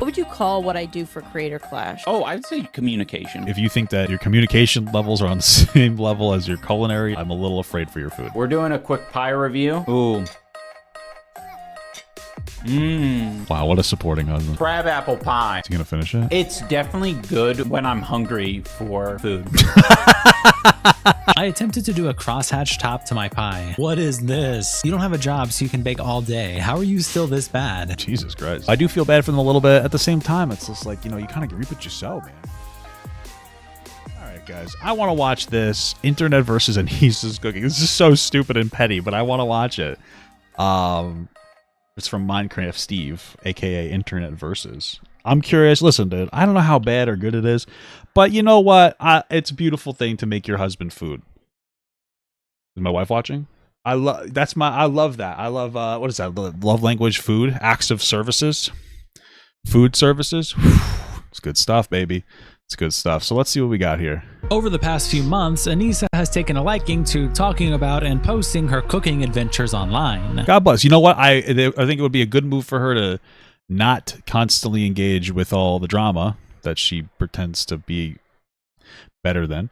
What would you call what I do for Creator Clash? Oh, I'd say communication. If you think that your communication levels are on the same level as your culinary, I'm a little afraid for your food. We're doing a quick pie review. Ooh. Wow, what a supporting husband. Crab apple pie. Is he gonna finish it? It's definitely good when I'm hungry for food. I attempted to do a crosshatch top to my pie. What is this? You don't have a job, so you can bake all day. How are you still this bad? Jesus Christ. I do feel bad for them a little bit. At the same time, it's just like, you know, you kind of reap what you sow, man. All right, guys. I want to watch this. Internet versus Anisa's cooking. This is so stupid and petty, but I want to watch it. It's from Minecraft Steve, a.k.a. Internet Versus. I'm curious. Listen, dude, I don't know how bad or good it is, but you know what? It's a beautiful thing to make your husband food. Is my wife watching? I love that. I love what is that? Love language, food, acts of services, food services. It's good stuff, baby. It's good stuff. So let's see what we got here. Over the past few months, Anisa has taken a liking to talking about and posting her cooking adventures online. God bless. You know what? I think it would be a good move for her to not constantly engage with all the drama that she pretends to be better than,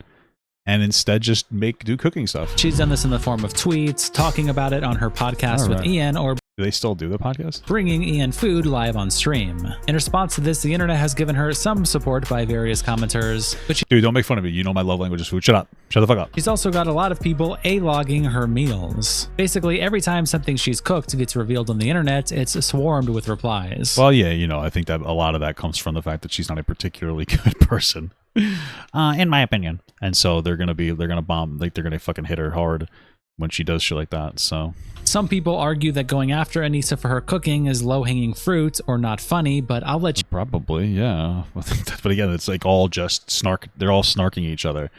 and instead just do cooking stuff. She's done this in the form of tweets, talking about it on her podcast with Ian, or do they still do the podcast? Bringing Ian food live on stream. In response to this, the internet has given her some support by various commenters. But Dude, don't make fun of me. You know my love language is food. Shut up. Shut the fuck up. She's also got a lot of people A-logging her meals. Basically, every time something she's cooked gets revealed on the internet, it's swarmed with replies. Well, yeah, you know, I think that a lot of that comes from the fact that she's not a particularly good person, in my opinion. And so they're gonna bomb, like they're gonna fucking hit her hard when she does shit like that. So some people argue that going after Anisa for her cooking is low-hanging fruit or not funny, but I'll let you... Probably, yeah. But again, it's like all just snark. They're all snarking at each other.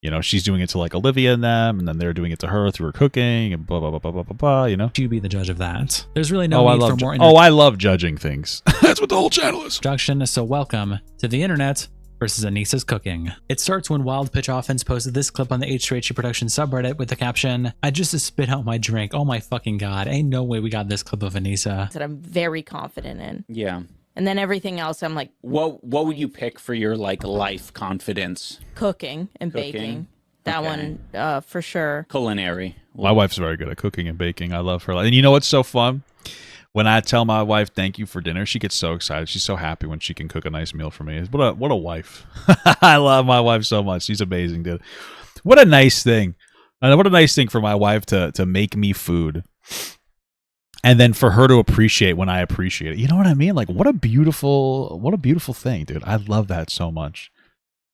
You know, she's doing it to like Olivia and them, and then they're doing it to her through her cooking, and blah, blah, blah, blah, blah, blah, blah, you know? You be the judge of that. There's really no need for more... I love judging things. That's what the whole channel is. Introduction, so welcome to the internet versus Anisa's cooking. It starts when Wild Pitch Offense posted this clip on the H2H Production subreddit with the caption, "I just spit out my drink. Oh my fucking god. Ain't no way we got this clip of Anisa." That I'm very confident in. Yeah. And then everything else, I'm like... What would you pick for your, like, life confidence? Cooking and baking. That one, for sure. Culinary. My wife's very good at cooking and baking. I love her. And you know what's so fun? When I tell my wife thank you for dinner, she gets so excited. She's so happy when she can cook a nice meal for me. What a wife. I love my wife so much. She's amazing, dude. What a nice thing. What a nice thing for my wife to make me food. And then for her to appreciate when I appreciate it. You know what I mean? Like what a beautiful thing, dude. I love that so much.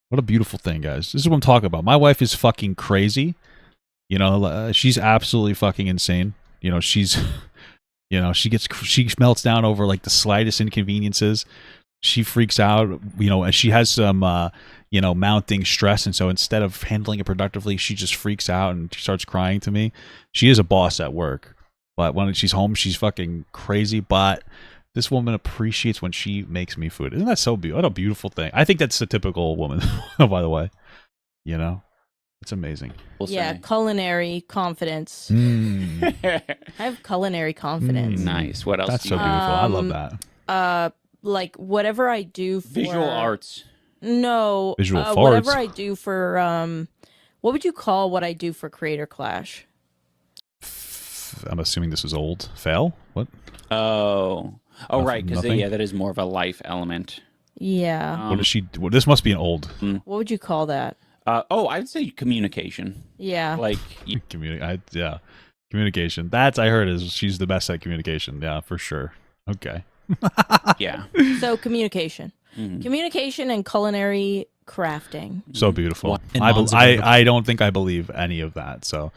What a beautiful thing, guys. This is what I'm talking about. My wife is fucking crazy. You know, she's absolutely fucking insane. You know, she's you know, she melts down over like the slightest inconveniences. She freaks out, you know, and she has some, you know, mounting stress. And so instead of handling it productively, she just freaks out and she starts crying to me. She is a boss at work, but when she's home, she's fucking crazy. But this woman appreciates when she makes me food. Isn't that so beautiful? What a beautiful thing. I think that's a typical woman, by the way. You know? It's amazing. Yeah, culinary confidence. I have culinary confidence. Nice. What else? That's so beautiful. I love that. Like whatever I do for visual arts. No, visual farts. Whatever I do for what would you call what I do for Creator Clash? I'm assuming this is old. Fail? What? Oh, right. Because Nothing? yeah, that is more of a life element. Yeah. What is she? This must be an old. What would you call that? I'd say communication. Yeah. Like yeah, communication. That's I heard is she's the best at communication. Yeah, for sure. Okay. Yeah. So communication, communication, and culinary crafting. So beautiful. And I don't think I believe any of that. So,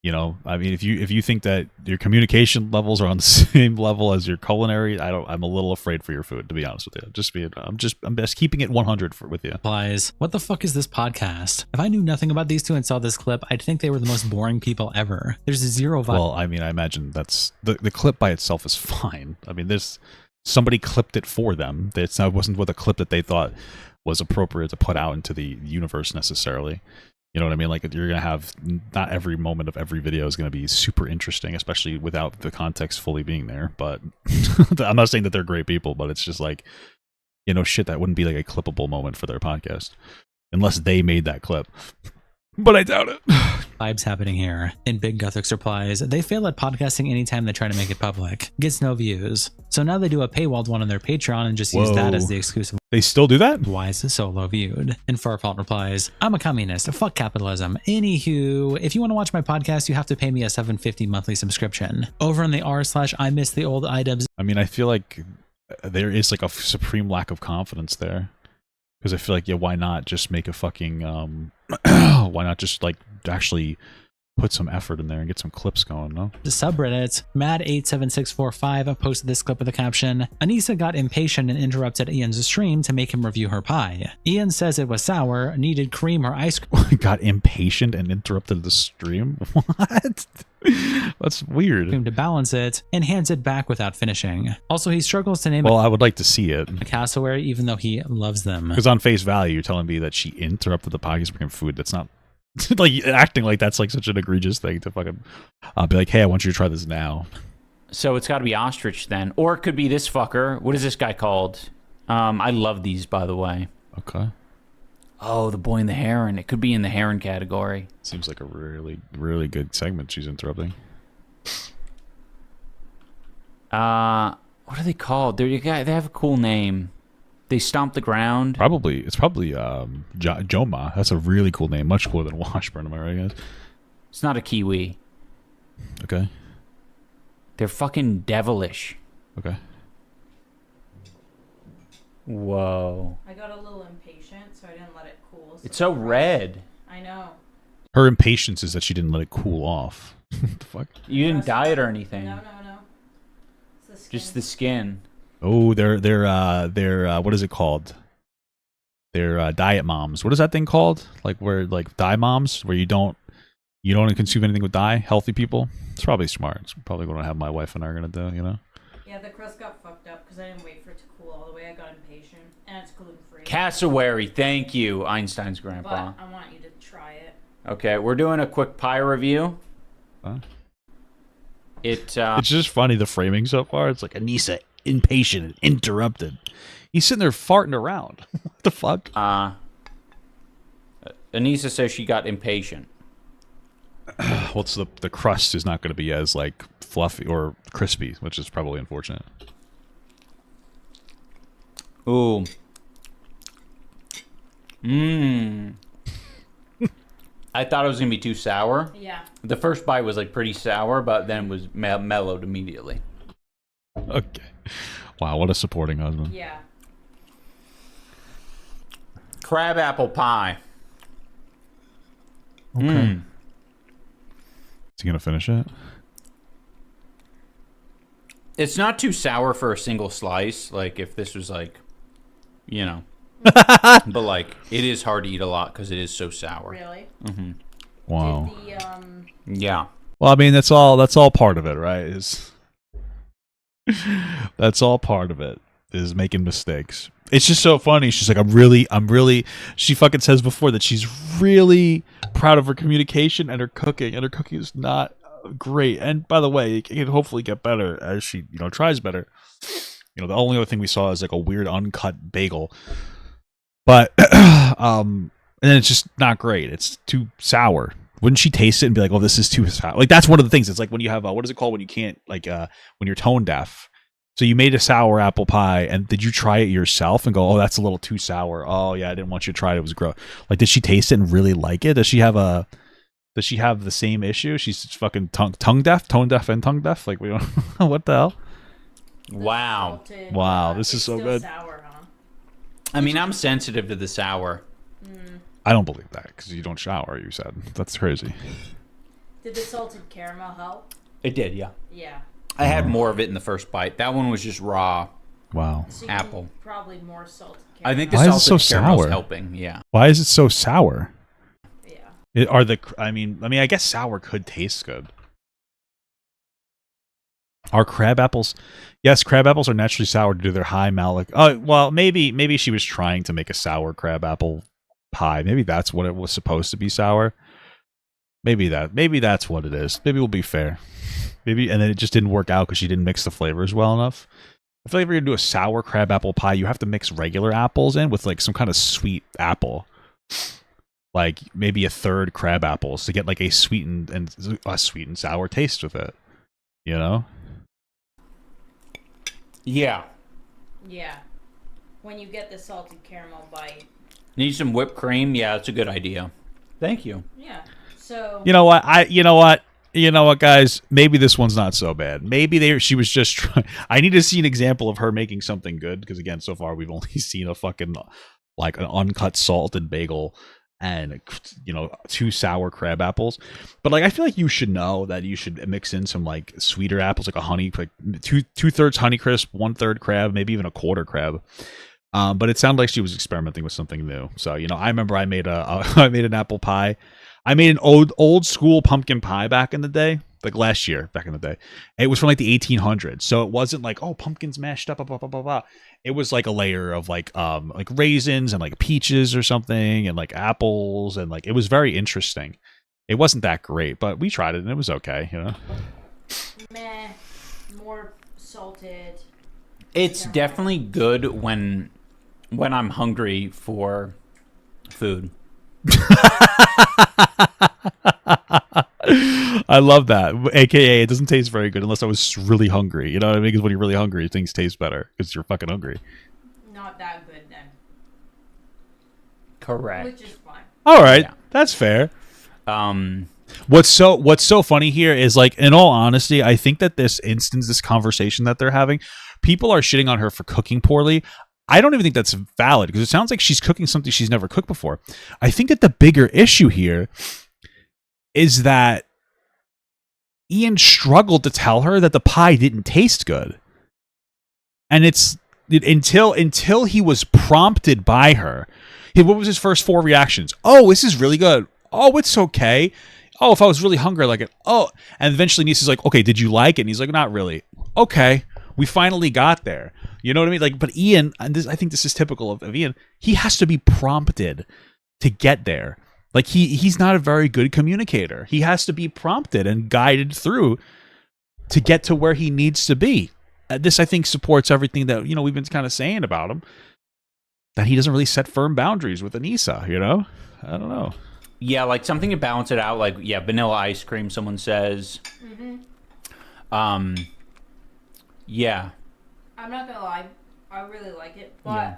you know, I mean, if you think that your communication levels are on the same level as your culinary, I'm a little afraid for your food, to be honest with you. I'm just keeping it 100 with you. Replies, "What the fuck is this podcast? If I knew nothing about these two and saw this clip, I'd think they were the most boring people ever. There's zero vibe." Well, I mean, I imagine that's the clip by itself is fine. I mean, somebody clipped it for them. That wasn't with a clip that they thought was appropriate to put out into the universe necessarily. You know what I mean? Like you're gonna have not every moment of every video is gonna be super interesting, especially without the context fully being there. But I'm not saying that they're great people, but it's just like, you know, shit that wouldn't be like a clippable moment for their podcast unless they made that clip. But I doubt it. Vibes happening here. In Big Gothics replies, they fail at podcasting anytime they try to make it public. Gets no views. So now they do a paywalled one on their Patreon and just use that as the exclusive. They still do that? Why is this so low viewed? And Farfault replies, I'm a communist. Fuck capitalism. Anywho, if you want to watch my podcast, you have to pay me a $7.50 monthly subscription. Over on the r/I miss the old iDubbbz. I mean, I feel like there is like a supreme lack of confidence there. Because I feel like, yeah, why not just make a fucking, why not just like actually put some effort in there and get some clips going, no? The subreddit, Mad87645 posted this clip with the caption, Anisa got impatient and interrupted Ian's stream to make him review her pie. Ian says it was sour, needed cream or ice cream. Got impatient and interrupted the stream? What? That's weird. To balance it, and hands it back without finishing. Also, he struggles to name Well, I would like to see it. a cassowary even though he loves them. Because on face value, you're telling me that she interrupted the podcast bringing food. That's not... like, acting like that's like such an egregious thing to fucking be like, hey, I want you to try this now. So it's got to be ostrich then, or it could be this fucker. What is this guy called? I love these, by the way. Okay. Oh, the boy and the heron. It could be in the heron category. Seems like a really, really good segment she's interrupting. What are they called? They have a cool name. They stomp the ground. It's probably Joma. That's a really cool name. Much cooler than Washburn, am I right, guys? It's not a kiwi. Okay. They're fucking devilish. Okay. Whoa. I got a little impatient, so I didn't let it cool. It's so red. I know. Her impatience is that she didn't let it cool off. What the fuck? You didn't dye it or anything. No. It's the skin. Just the skin. Oh, they're what is it called? They're diet moms. What is that thing called? Like where like dye moms, where you don't consume anything with dye. Healthy people. It's probably smart. It's probably what I have my wife and I are gonna do. You know. Yeah, the crust got fucked up because I didn't wait for it to cool all the way. I got impatient, and it's gluten free. Cassowary. Thank you, Einstein's grandpa. But I want you to try it. Okay, we're doing a quick pie review. Huh? It's just funny the framing so far. It's like Anisa impatient and interrupted. He's sitting there farting around. What the fuck? Anisa says she got impatient. Well, it's the crust is not going to be as like fluffy or crispy, which is probably unfortunate. Ooh. Mmm. I thought it was gonna be too sour. Yeah. The first bite was like pretty sour, but then it was mellowed immediately. Okay. Wow, what a supporting husband. Yeah. Crab apple pie. Okay. Mm. Is he gonna finish it? It's not too sour for a single slice. Like if this was like, you know, but like it is hard to eat a lot because it is so sour. Really? Mm-hmm. Wow. Did the, Yeah. Well, I mean, that's all part of it, right? That's all part of it, is making mistakes. It's just so funny. She's like, I'm really, she fucking says before that she's really proud of her communication and her cooking is not great. And by the way, it can hopefully get better as she, tries better. The only other thing we saw is like a weird uncut bagel. But, and then it's just not great. It's too sour. Wouldn't she taste it and be like, "Oh, this is too sour"? Like that's one of the things. It's like when you have what is it called when you can't when you're tone deaf. So you made a sour apple pie, and did you try it yourself and go, "Oh, that's a little too sour"? Oh yeah, I didn't want you to try it. It was gross. Like, did she taste it and really like it? Does she have the same issue? She's just fucking tone deaf, and tongue deaf. Like we don't. What the hell? Wow. salted, Wow, this is it's so still good. Sour, huh? I mean, I'm sensitive to the sour. I don't believe that because you don't shower. You said that's crazy. Did the salted caramel help? It did, yeah. Yeah. I had more of it in the first bite. That one was just raw Wow. So you apple. need probably more salted caramel. I think the Why is it salted so caramel's sour? helping. Yeah. Why is it so sour? Yeah. I guess sour could taste good. Are crab apples? Yes, crab apples are naturally sour due to their high malic. Oh, well, maybe she was trying to make a sour crab apple pie. Maybe that's what it was supposed to be sour. Maybe that's what it is. Maybe we'll be fair. Maybe, and then it just didn't work out because she didn't mix the flavors well enough. I feel like if you're gonna do a sour crab apple pie, you have to mix regular apples in with like some kind of sweet apple, like maybe a third crab apples to get like a sweet and sour taste with it. You know? Yeah. Yeah. When you get the salted caramel bite. Need some whipped cream? Yeah, that's a good idea. Thank you. Yeah. So. You know what? You know what, guys? Maybe this one's not so bad. Maybe she was just trying. I need to see an example of her making something good because, again, so far we've only seen a fucking like an uncut salted bagel and 2 sour crab apples. But like, I feel like you should know that you should mix in some like sweeter apples, like a honey, like two-thirds Honeycrisp, 1/3 crab, maybe even a quarter crab. But it sounded like she was experimenting with something new. So I remember I made I made an apple pie. I made an old school pumpkin pie back in the day, like last year, back in the day. It was from like the 1800s, so it wasn't like, oh, pumpkins mashed up, blah, blah, blah, blah, blah. It was like a layer of like raisins and like peaches or something, and like apples, and like it was very interesting. It wasn't that great, but we tried it and it was okay, Meh, more salted. It's definitely good when I'm hungry for food. I love that. AKA, it doesn't taste very good unless I was really hungry. You know what I mean? Because when you're really hungry, things taste better because you're fucking hungry. Not that good then. Correct. Which is fine. All right, Yeah. that's fair. What's so funny here is, like, in all honesty, I think that this conversation that they're having, people are shitting on her for cooking poorly. I don't even think that's valid because it sounds like she's cooking something she's never cooked before. I think that the bigger issue here is that Ian struggled to tell her that the pie didn't taste good. And it's until he was prompted by her. What was his first 4 reactions? Oh, this is really good. Oh, it's okay. Oh, if I was really hungry, I'd like it. Oh, and eventually Nisa's like, okay, did you like it? And he's like, not really. Okay, we finally got there. You know what I mean? Like, but Ian, and I think this is typical of Ian, he has to be prompted to get there. Like, he's not a very good communicator. He has to be prompted and guided through to get to where he needs to be. This, I think, supports everything that, we've been kind of saying about him, that he doesn't really set firm boundaries with Anisa, I don't know. Yeah, like something to balance it out. Like, yeah, vanilla ice cream, someone says. Mm-hmm. Yeah. I'm not gonna lie, I really like it, but Yeah.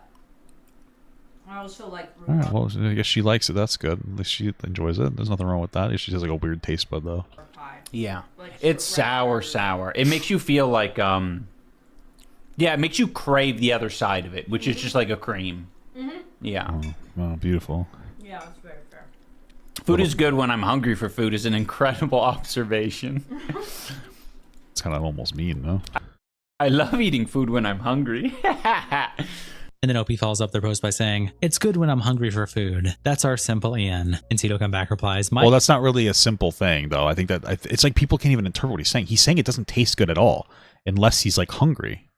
I also like All right, rhubarb well, I guess she likes it. That's good. At least she enjoys it. There's nothing wrong with that. She has like a weird taste bud, though. pie. Yeah. Like It's regular- sour. It makes you feel like, it makes you crave the other side of it, which is just like a cream. Mm-hmm. Yeah. Oh, beautiful. Yeah, that's very fair. Food is good when I'm hungry for food is an incredible observation. It's kind of almost mean, though. I love eating food when I'm hungry. And then Opie follows up their post by saying, it's good when I'm hungry for food. That's our simple Ian. And Tito come back replies, Well, that's not really a simple thing, though. I think that it's like people can't even interpret what he's saying. He's saying it doesn't taste good at all unless he's like hungry.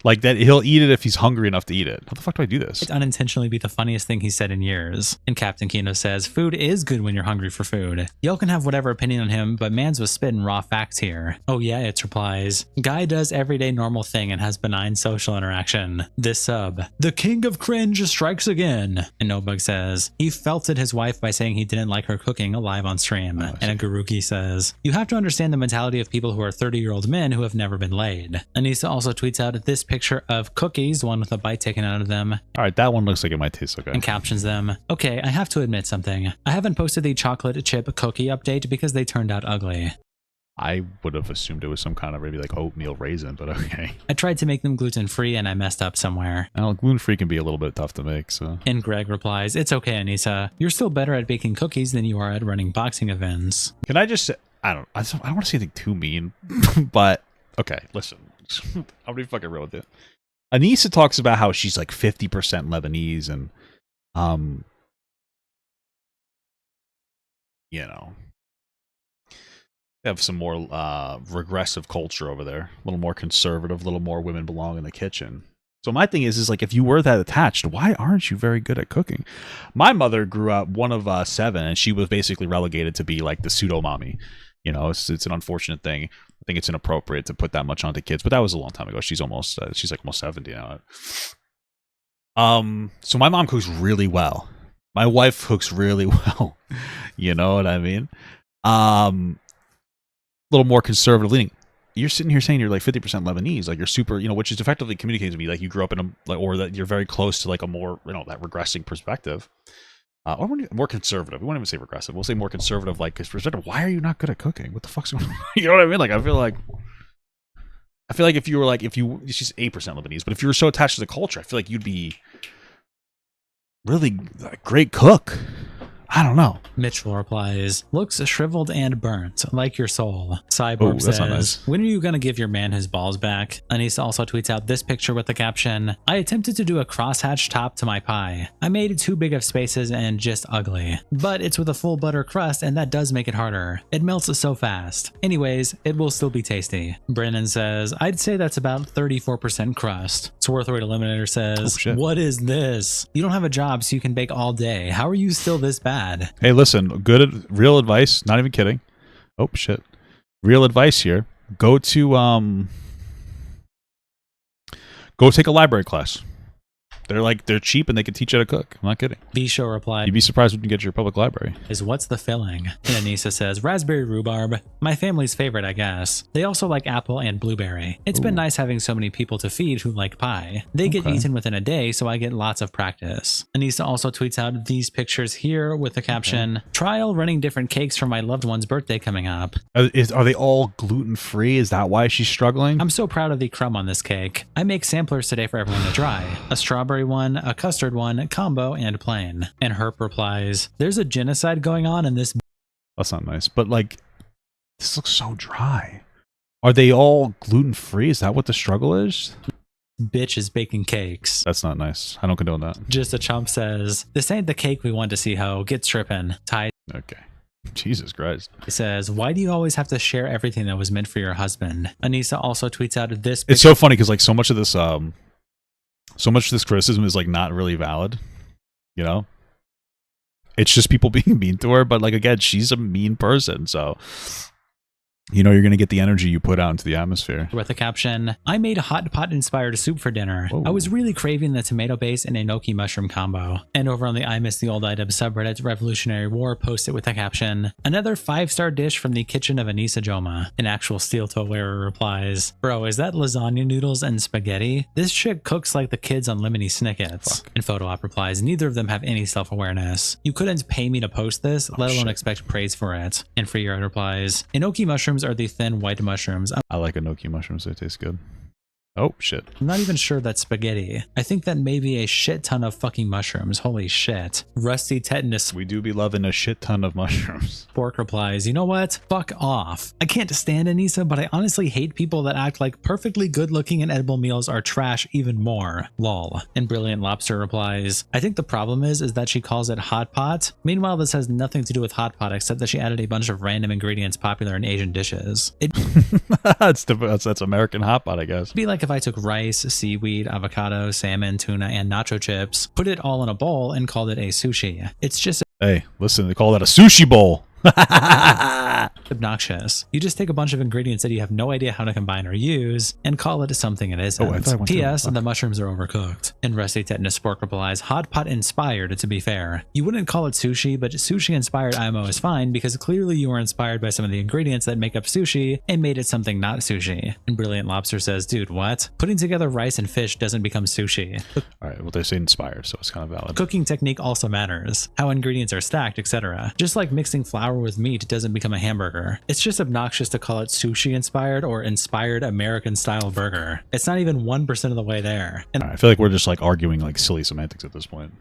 Like that, he'll eat it if he's hungry enough to eat it. How the fuck do I do this? it unintentionally be the funniest thing he's said in years. And Captain Kino says, food is good when you're hungry for food. Y'all can have whatever opinion on him, but mans was spitting raw facts here. Oh yeah, it replies. Guy does everyday normal thing and has benign social interaction. This sub. The king of cringe strikes again. And Nobug says, he felted his wife by saying he didn't like her cooking live on stream. And a Garuki says, you have to understand the mentality of people who are 30-year-old men who have never been laid. Anisa also tweets out this picture of cookies, one with a bite taken out of them, All right, that one looks like it might taste okay. and captions them. Okay, I have to admit something. I haven't posted the chocolate chip cookie update because they turned out ugly. I would have assumed it was some kind of maybe like oatmeal raisin, but okay. I tried to make them gluten-free and I messed up somewhere. Well, gluten-free can be a little bit tough to make, so. And Greg replies, it's okay, Anisa. You're still better at baking cookies than you are at running boxing events. Can I just say, I don't want to say anything too mean, but okay, listen. I'm gonna be fucking real with you. Anisa talks about how she's like 50% Lebanese and, they have some more regressive culture over there. A little more conservative, a little more women belong in the kitchen. So my thing is like, if you were that attached, why aren't you very good at cooking? My mother grew up one of 7, and she was basically relegated to be like the pseudo mommy. You know, it's an unfortunate thing. I think it's inappropriate to put that much onto kids, but that was a long time ago. She's almost she's like almost 70 now. So my mom cooks really well. My wife cooks really well. You know what I mean? A little more conservative leaning. You're sitting here saying you're like 50% Lebanese, like you're super, you know, which is effectively communicating to me like you grew up in a, like, or that you're very close to like a more, you know, that regressing perspective, or more conservative. We won't even say regressive. We'll say more conservative, like perspective. Why are you not good at cooking? What the fuck's going on? You know what I mean? Like I feel like if you were like she's 8% Lebanese, but if you were so attached to the culture, I feel like you'd be really a great cook. I don't know. Mitchell replies, looks shriveled and burnt, like your soul. Cyborg that's not says, nice. when are you going to give your man his balls back? Anisa also tweets out this picture with the caption, I attempted to do a crosshatch top to my pie. I made too big of spaces and just ugly. But it's with a full butter crust and that does make it harder. It melts so fast. Anyways, it will still be tasty. Brennan says, I'd say that's about 34% crust. Swarthroid Eliminator says, what is this? You don't have a job so you can bake all day. How are you still this bad? Hey, listen, real advice, not even kidding. Oh, shit. Real advice here. Go take a library class. They're cheap and they can teach you how to cook. I'm not kidding. V-Show replied, You'd be surprised when you get to your public library. is what's the filling? And Anisa says, raspberry rhubarb. My family's favorite, I guess. They also like apple and blueberry. It's been nice having so many people to feed who like pie. They get eaten within a day, so I get lots of practice. Anisa also tweets out these pictures here with the caption, trial running different cakes for my loved one's birthday coming up. Are they all gluten-free? Is that why she's struggling? I'm so proud of the crumb on this cake. I make samplers today for everyone to try. A strawberry one, a custard one, combo, and plain. And Herp replies, there's a genocide going on in this. That's not nice. But like, this looks so dry. Are they all gluten-free? Is that what the struggle is? Bitch is baking cakes. That's not nice. I don't condone that. Just a chump says, this ain't the cake we want to see, ho. Get trippin'. Ty Okay. Jesus Christ. says, why do you always have to share everything that was meant for your husband? Anisa also tweets out this. It's so funny because like so much of this criticism is like not really valid, you know. It's just people being mean to her, but like again, she's a mean person, so you know you're gonna get the energy you put out into the atmosphere. With the caption, I made a hot pot inspired soup for dinner. Whoa. I was really craving the tomato base and enoki mushroom combo. And over on the I Miss the Old iDubbbz subreddit, Revolutionary War posted with the caption, another 5-star dish from the kitchen of Anisa Joma. An actual steel toe wearer replies, bro, is that lasagna noodles and spaghetti? This chick cooks like the kids on Lemony Snickets. And Photo Op replies, neither of them have any self-awareness. You couldn't pay me to post this, let alone expect praise for it. And Free Yard replies, enoki mushrooms are the thin white mushrooms. I like enoki mushrooms. They taste good. Oh, shit. I'm not even sure that's spaghetti. I think that may be a shit ton of fucking mushrooms. Holy shit. Rusty Tetanus We do be loving a shit ton of mushrooms. Spork replies, you know what? Fuck off. I can't stand Anisa, but I honestly hate people that act like perfectly good looking and edible meals are trash even more. Lol. And Brilliant Lobster replies, I think the problem is that she calls it hot pot. Meanwhile, this has nothing to do with hot pot except that she added a bunch of random ingredients popular in Asian dishes. That's American hot pot, I guess. It'd be like if I took rice, seaweed, avocado, salmon, tuna, and nacho chips, put it all in a bowl, and called it a sushi. It's just Hey, listen, they call that a sushi bowl. obnoxious. You just take a bunch of ingredients that you have no idea how to combine or use and call it something it isn't. Oh, I thought I went through P.S. it. The mushrooms are overcooked. And Rusty Tetanus Spork replies, hot pot inspired, to be fair. You wouldn't call it sushi, but sushi inspired IMO is fine because clearly you were inspired by some of the ingredients that make up sushi and made it something not sushi. And Brilliant Lobster says, dude, what? Putting together rice and fish doesn't become sushi. All right, well, they say inspired, so it's kind of valid. Cooking technique also matters. How ingredients are stacked, etc. Just like mixing flour with meat doesn't become a hamburger. It's just obnoxious to call it sushi inspired or inspired American style burger. It's not even 1% of the way there. And All right, I feel like we're just like arguing like silly semantics at this point.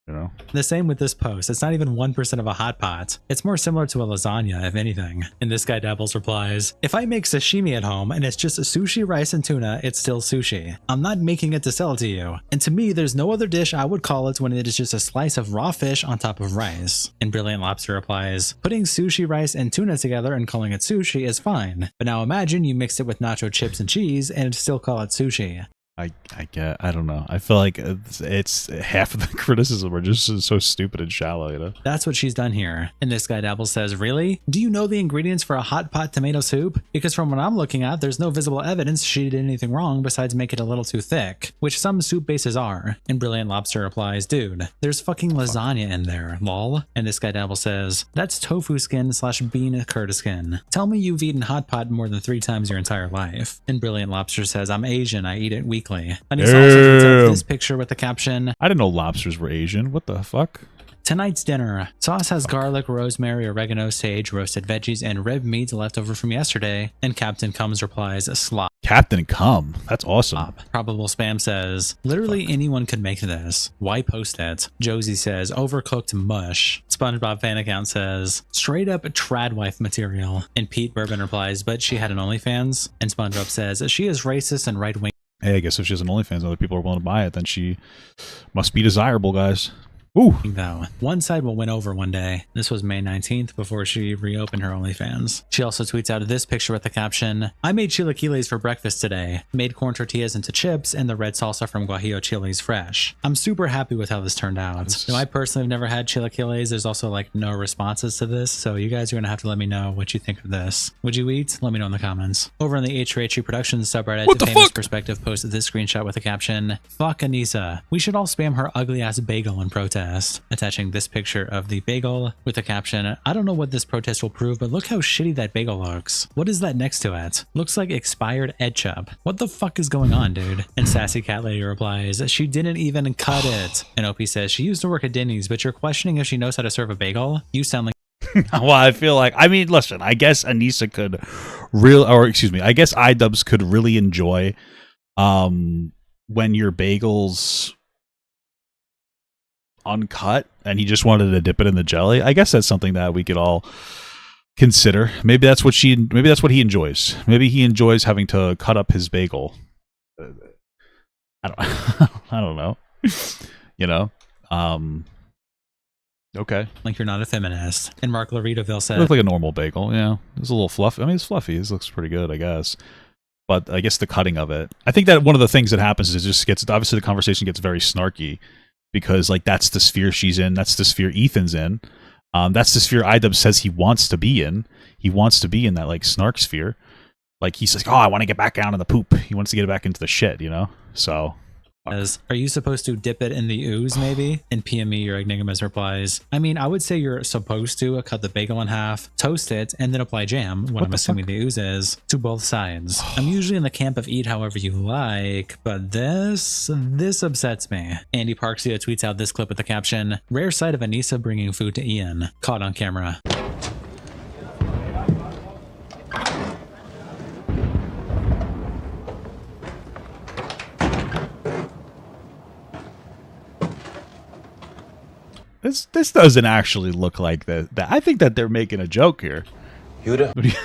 You know? the same with this post. It's not even 1% of a hot pot. It's more similar to a lasagna, if anything. And this guy Dabbles replies, if I make sashimi at home and it's just a sushi, rice, and tuna, it's still sushi. I'm not making it to sell it to you. And to me, there's no other dish I would call it when it is just a slice of raw fish on top of rice. And Brilliant Lobster replies, putting sushi, rice, and tuna together and calling it sushi is fine. But now imagine you mix it with nacho chips and cheese and still call it sushi. I don't know. I feel like it's half of the criticism are just so stupid and shallow, you know? That's what she's done here. And this guy Dabble says, really? Do you know the ingredients for a hot pot tomato soup? Because from what I'm looking at, there's no visible evidence she did anything wrong besides make it a little too thick, which some soup bases are. And Brilliant Lobster replies, dude, there's fucking lasagna in there, lol. And this guy Dabble says, that's tofu skin / bean curd skin. Tell me you've eaten hot pot more than 3 times your entire life. And Brilliant Lobster says, I'm Asian, I eat it weekly. Anisa also tweets out this picture with the caption, I didn't know lobsters were Asian. What the fuck? tonight's dinner. Sauce has garlic, rosemary, oregano, sage, roasted veggies, and rib meat left over from yesterday. And Captain Comes replies, slop. Captain Cum. That's awesome. Probable Spam says, literally anyone could make this. Why post it? Josie says, overcooked mush. SpongeBob fan account says, straight up trad wife material. And Pete Bourbon replies, but she had an OnlyFans. And SpongeBob says, she is racist and right-wing. Hey, I guess if she has an OnlyFans and other people are willing to buy it, then she must be desirable, guys. Ooh. Though one side will win over one day. This was May 19th before she reopened her OnlyFans. She also tweets out this picture with the caption, I made chilaquiles for breakfast today. Made corn tortillas into chips and the red salsa from Guajillo chilies fresh. I'm super happy with how this turned out. Now, I personally have never had chilaquiles. There's also like no responses to this, so you guys are gonna have to let me know what you think of this. Would you eat? Let me know in the comments. Over on the HRHU Productions subreddit, the Famous Perspective posted this screenshot with the caption, fuck Anisa. We should all spam her ugly ass bagel in protest. Attaching this picture of the bagel with the caption, I don't know what this protest will prove, but look how shitty that bagel looks. What is that next to it? Looks like expired ketchup. What the fuck is going on, dude? And Sassy Cat Lady replies, she didn't even cut it. And OP says, she used to work at Denny's, but you're questioning if she knows how to serve a bagel? You sound like well, I feel like, I mean, listen, I guess Anisa could I guess iDubbbz could really enjoy when your bagels uncut and he just wanted to dip it in the jelly. I guess that's something that we could all consider. Maybe that's what he enjoys. Maybe he enjoys having to cut up his bagel. I don't I don't know. You know? Okay. Like you're not a feminist. And Mark Laritaville said, it looked like a normal bagel, yeah. It's a little fluffy. I mean, it's fluffy. This looks pretty good, I guess. But I guess the cutting of it. I think that one of the things that happens is it just gets, obviously the conversation gets very snarky because like that's the sphere she's in, that's the sphere Ethan's in. That's the sphere iDubbbz says he wants to be in. He wants to be in that like snark sphere. Like he says, oh, I want to get back down in the poop. He wants to get back into the shit, you know? So are you supposed to dip it in the ooze maybe? And PME your Enigmas replies, I mean, I would say you're supposed to cut the bagel in half, toast it, and then apply jam, what I'm assuming the ooze is, to both sides. I'm usually in the camp of eat however you like, but this upsets me. Andy Parksia tweets out this clip with the caption, rare sight of Anisa bringing food to Ian, caught on camera. This doesn't actually look like that. I think that they're making a joke here. Yuda. What do you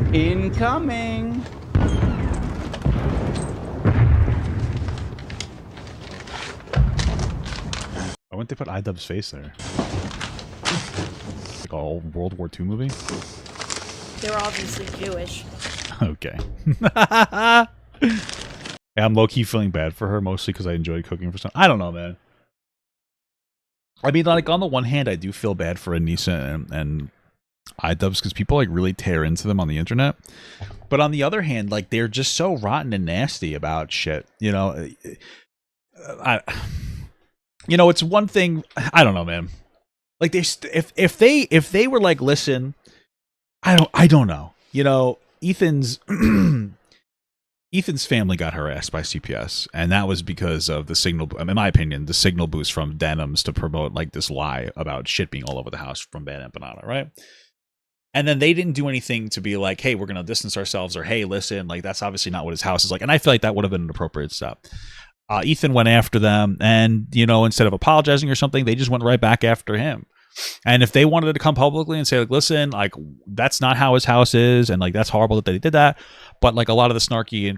think? Incoming. Why wouldn't they put iDubbbz's face there? Like a old World War II movie? They were obviously Jewish. Okay. Yeah, I'm low-key feeling bad for her, mostly because I enjoyed cooking for some. I don't know, man. I mean, like, on the one hand, I do feel bad for Anisa and iDubbbz because people, like, really tear into them on the internet. But on the other hand, like, they're just so rotten and nasty about shit, you know? It's one thing, I don't know, man. Like, if they were like, listen, I don't know. You know, Ethan's family got harassed by CPS, and that was because of the signal, in my opinion, the signal boost from Denims to promote like this lie about shit being all over the house from Bad Empanada, right? And then they didn't do anything to be like, hey, we're going to distance ourselves, or hey, listen, like that's obviously not what his house is like. And I feel like that would have been an appropriate step. Ethan went after them, and, you know, instead of apologizing or something, they just went right back after him. And if they wanted to come publicly and say, like, listen, like, that's not how his house is, and, like, that's horrible that they did that, but, like, a lot of the snarky,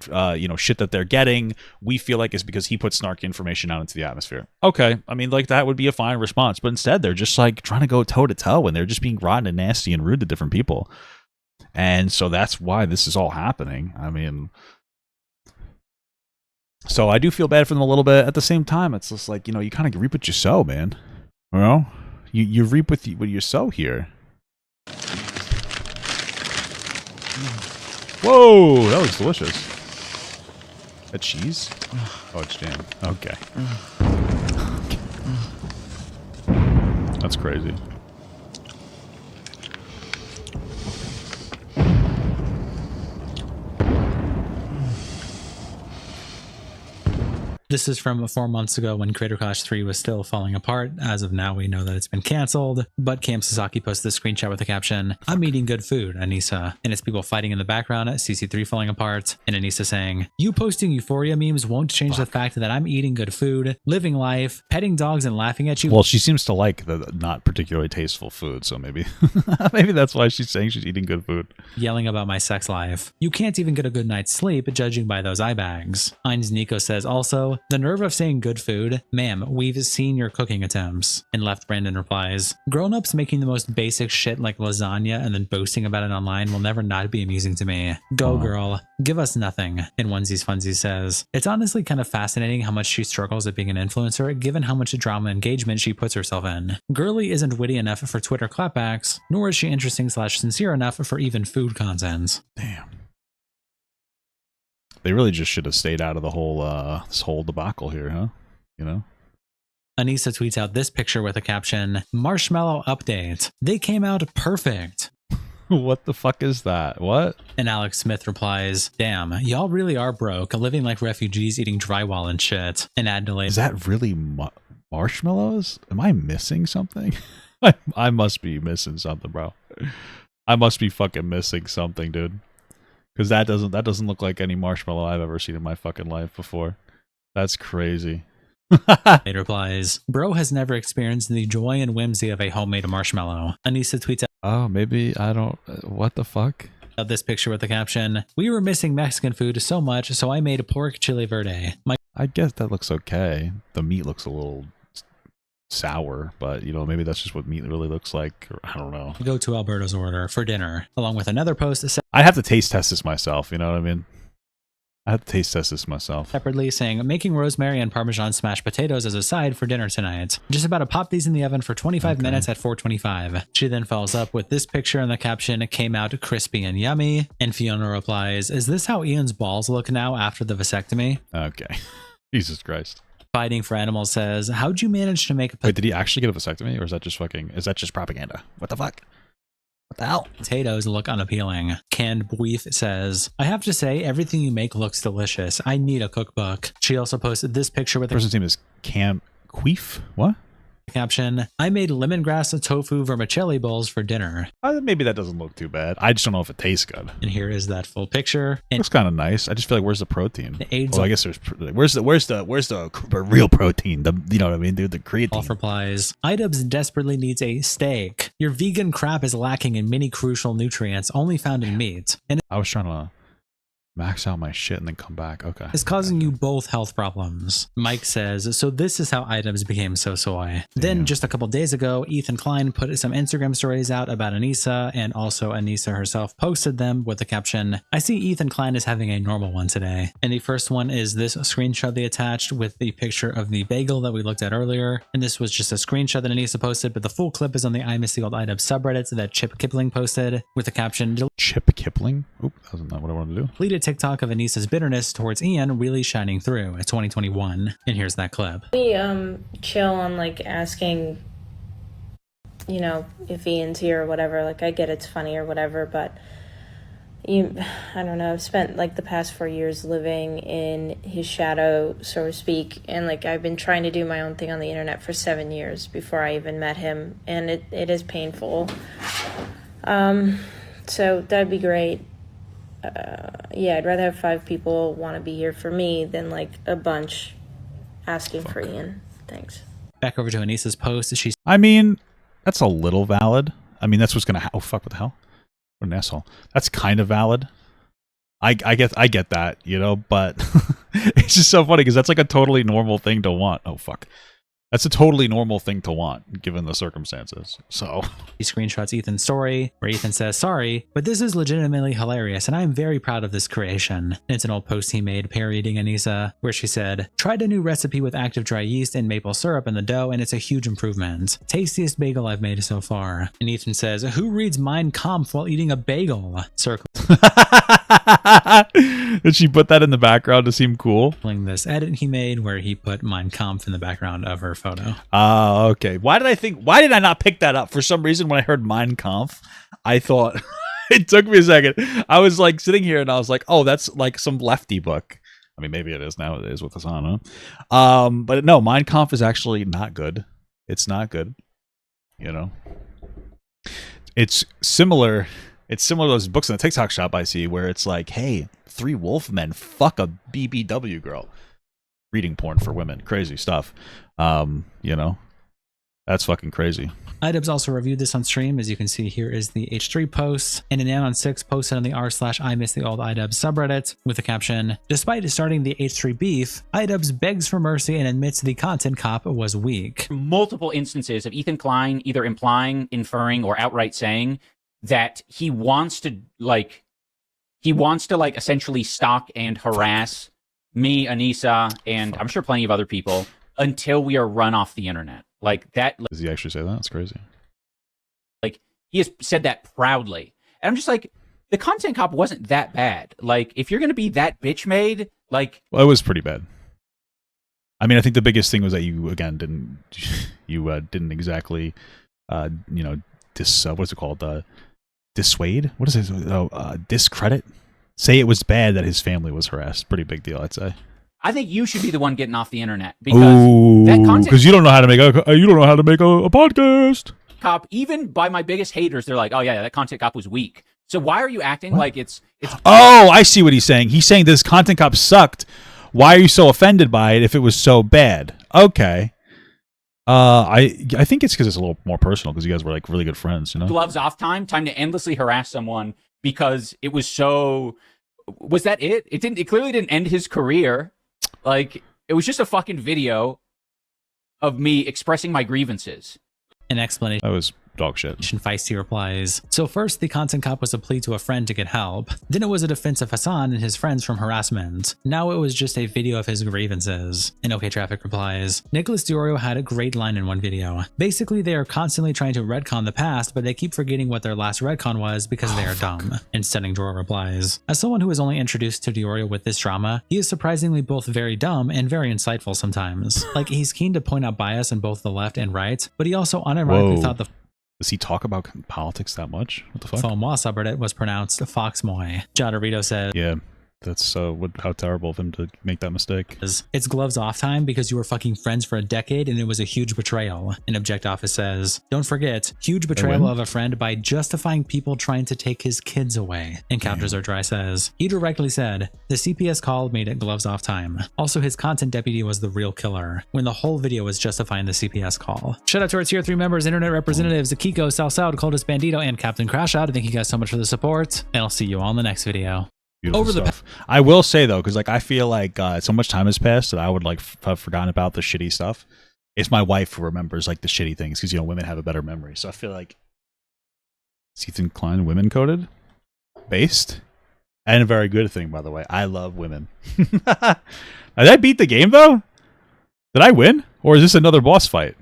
shit that they're getting, we feel like is because he put snarky information out into the atmosphere. Okay, I mean, like, that would be a fine response, but instead they're just, like, trying to go toe-to-toe, and they're just being rotten and nasty and rude to different people. And so that's why this is all happening. I mean, so I do feel bad for them a little bit. At the same time, it's just like, you know, you kind of reap what you sow, man. You know? You reap what you sow here. Whoa, that looks delicious. That cheese? Oh, it's jam. Okay. That's crazy. This is from 4 months ago when Creator Clash 3 was still falling apart. As of now, we know that it's been canceled. But Cam Sasaki posted this screenshot with the caption, "I'm eating good food, Anisa." And it's people fighting in the background, CC3 falling apart, and Anisa saying, "You posting Euphoria memes won't change the fact that I'm eating good food, living life, petting dogs and laughing at you." Well, she seems to like the not particularly tasteful food, so maybe maybe that's why she's saying she's eating good food. Yelling about my sex life. "You can't even get a good night's sleep, judging by those eye bags." Ein's Nico says also, "The nerve of saying good food? Ma'am, we've seen your cooking attempts." And Left Brandon replies, "Grown-ups making the most basic shit like lasagna and then boasting about it online will never not be amusing to me. Go girl, give us nothing." And Onesies Funsies says, "It's honestly kind of fascinating how much she struggles at being an influencer given how much drama engagement she puts herself in. Girly isn't witty enough for Twitter clapbacks, nor is she interesting/sincere enough for even food content." Damn. They really just should have stayed out of the whole this whole debacle here, huh? You know? Anisa tweets out this picture with a caption, "Marshmallow update. They came out perfect." What the fuck is that? What? And Alex Smith replies, "Damn, y'all really are broke, living like refugees eating drywall and shit." And Adelaide, Is that really marshmallows? Am I missing something? I must be missing something, bro. I must be fucking missing something, dude. Because that doesn't look like any marshmallow I've ever seen in my fucking life before. That's crazy. replies, "Bro has never experienced the joy and whimsy of a homemade marshmallow." Anisa tweets Oh, maybe I don't. What the fuck? out this picture with the caption, "We were missing Mexican food so much, so I made a pork chili verde. I guess that looks okay. The meat looks a little sour, but you know, maybe that's just what meat really looks like. Or, I don't know. Go to Alberto's order for dinner," along with another post I'd have to taste test this myself. You know what I mean? I have to taste test this myself. separately saying, "Making rosemary and Parmesan smashed potatoes as a side for dinner tonight. Just about to pop these in the oven for 25 minutes at 425. She then follows up with this picture and the caption, "Came out crispy and yummy." And Fiona replies, "Is this how Ian's balls look now after the vasectomy?" Okay. Jesus Christ. Fighting for Animals says, "How'd you manage to make a Wait, did he actually get a vasectomy, or is that just propaganda? What the fuck? What the hell? potatoes look unappealing?" Canned Beef says, "I have to say, everything you make looks delicious. I need a cookbook." She also posted this picture with The person's name is Cam Queef? What? caption, "I made lemongrass tofu vermicelli bowls for dinner." Maybe that doesn't look too bad. I just don't know if it tastes good. And here is that full picture. And Looks kind of nice. I just feel like, where's the protein? AIDS Well, I guess where's the real protein? You know what I mean, dude? The creatine. Off replies, "iDubbbz desperately needs a steak. Your vegan crap is lacking in many crucial nutrients only found in meat, and I was trying to max out my shit and then come back. Okay. is causing you both health problems." Mike says, "So this is how iDubbbz became so soy." Then just a couple days ago, Ethan Klein put some Instagram stories out about Anisa, and also Anisa herself posted them with the caption, "I see Ethan Klein is having a normal one today." And the first one is this screenshot they attached with the picture of the bagel that we looked at earlier. And this was just a screenshot that Anisa posted, but the full clip is on the I Miss the Old iDubbbz subreddit that Chip Kipling posted with the caption, Chip Kipling? Oop, that was not what I wanted to do. "Deleted TikTok of Anisa's bitterness towards Ian really shining through at 2021. And here's that clip. We chill on like asking, you know, if Ian's here or whatever. Like, I get it's funny or whatever, but I don't know, I've spent like the past 4 years living in his shadow, so to speak, and like I've been trying to do my own thing on the internet for 7 years before I even met him, and it is painful. So that'd be great. Yeah, I'd rather have 5 people want to be here for me than like a bunch asking for Ian. Thanks. Back over to Anisa's post. I mean, that's a little valid. I mean, that's what's gonna. Oh fuck! What the hell? What an asshole. That's kind of valid. I get that, you know, but it's just so funny because that's like a totally normal thing to want. Oh fuck! That's a totally normal thing to want, given the circumstances. So He screenshots Ethan's story, where Ethan says, "Sorry, but this is legitimately hilarious, and I am very proud of this creation." And it's an old post he made parodying Anisa, where she said, "Tried a new recipe with active dry yeast and maple syrup in the dough, and it's a huge improvement. Tastiest bagel I've made so far." And Ethan says, "Who reads Mein Kampf while eating a bagel?" Circling did she put that in the background to seem cool? this edit he made, where he put Mein Kampf in the background of her photo. Oh, okay. Why did I not pick that up? For some reason, when I heard Mein Kampf, I thought it took me a second. I was like sitting here and I was like, oh, that's like some lefty book. I mean, maybe it is now. It is with Asana. But no, Mein Kampf is actually not good. It's not good. You know, it's similar. It's similar to those books in the TikTok shop I see where it's like, hey, 3 wolf men fuck a BBW girl. Reading porn for women. Crazy stuff. You know, that's fucking crazy. iDubbbz also reviewed this on stream. As you can see, here is the H3 post, and an Anon 6 posted on the r/I miss the old iDubbbz subreddit with the caption, "Despite starting the H3 beef, iDubbbz begs for mercy and admits the content cop was weak." Multiple instances of Ethan Klein either implying, inferring, or outright saying that he wants to essentially stalk and harass me, Anisa, and I'm sure plenty of other people until we are run off the internet. Like that. Does he actually say that? That's crazy. Like, he has said that proudly. And I'm just like, the content cop wasn't that bad. Like, if you're going to be that bitch made, like... Well, it was pretty bad. I mean, I think the biggest thing was that you, again, didn't exactly, you know, what's it called? Dissuade? What is it? Discredit? Say it was bad that his family was harassed. Pretty big deal, I'd say. I think you should be the one getting off the internet because that content... Because you don't know how to make a podcast. Cop, even by my biggest haters, they're like, oh yeah, that content cop was weak. So why are you acting like it's... Oh, I see what he's saying. He's saying this content cop sucked. Why are you so offended by it if it was so bad? Okay. I think it's because it's a little more personal because you guys were like really good friends, you know? Gloves off time to endlessly harass someone because it was so... Was that it? It clearly didn't end his career. Like, it was just a fucking video of me expressing my grievances. An explanation. That was dog shit. Feisty replies, "So first, the content cop was a plea to a friend to get help. Then it was a defense of Hassan and his friends from harassment. Now it was just a video of his grievances." And OK Traffic replies, "Nicholas DiOrio had a great line in one video. Basically, they are constantly trying to retcon the past, but they keep forgetting what their last retcon was because they are dumb." And Stunning Drawer replies, "As someone who was only introduced to DiOrio with this drama, he is surprisingly both very dumb and very insightful sometimes. Like, he's keen to point out bias in both the left and right, but he also unironically thought the Does he talk about politics that much? What the fuck? FOMOA subreddit was pronounced Foxmoy." Jodorito says, Yeah, that's how terrible of him to make that mistake. "It's gloves off time because you were fucking friends for a decade and it was a huge betrayal." And Object Office says, "Don't forget, huge betrayal of a friend by justifying people trying to take his kids away." And Counters Are Dry says, "He directly said, the CPS call made it gloves off time. Also, his content deputy was the real killer, when the whole video was justifying the CPS call." Shout out to our tier 3 members, internet representatives, Akiko, Salsad, Coldest Bandito, and Captain Crash Out. Thank you guys so much for the support, and I'll see you all in the next video. Beautiful stuff. I will say though, because like I feel like so much time has passed that I would like have forgotten about the shitty stuff. It's my wife who remembers like the shitty things because, you know, women have a better memory. So I feel like Ethan Klein women coded, based, and a very good thing, by the way. I love women. Did I beat the game though? Did I win, or is this another boss fight?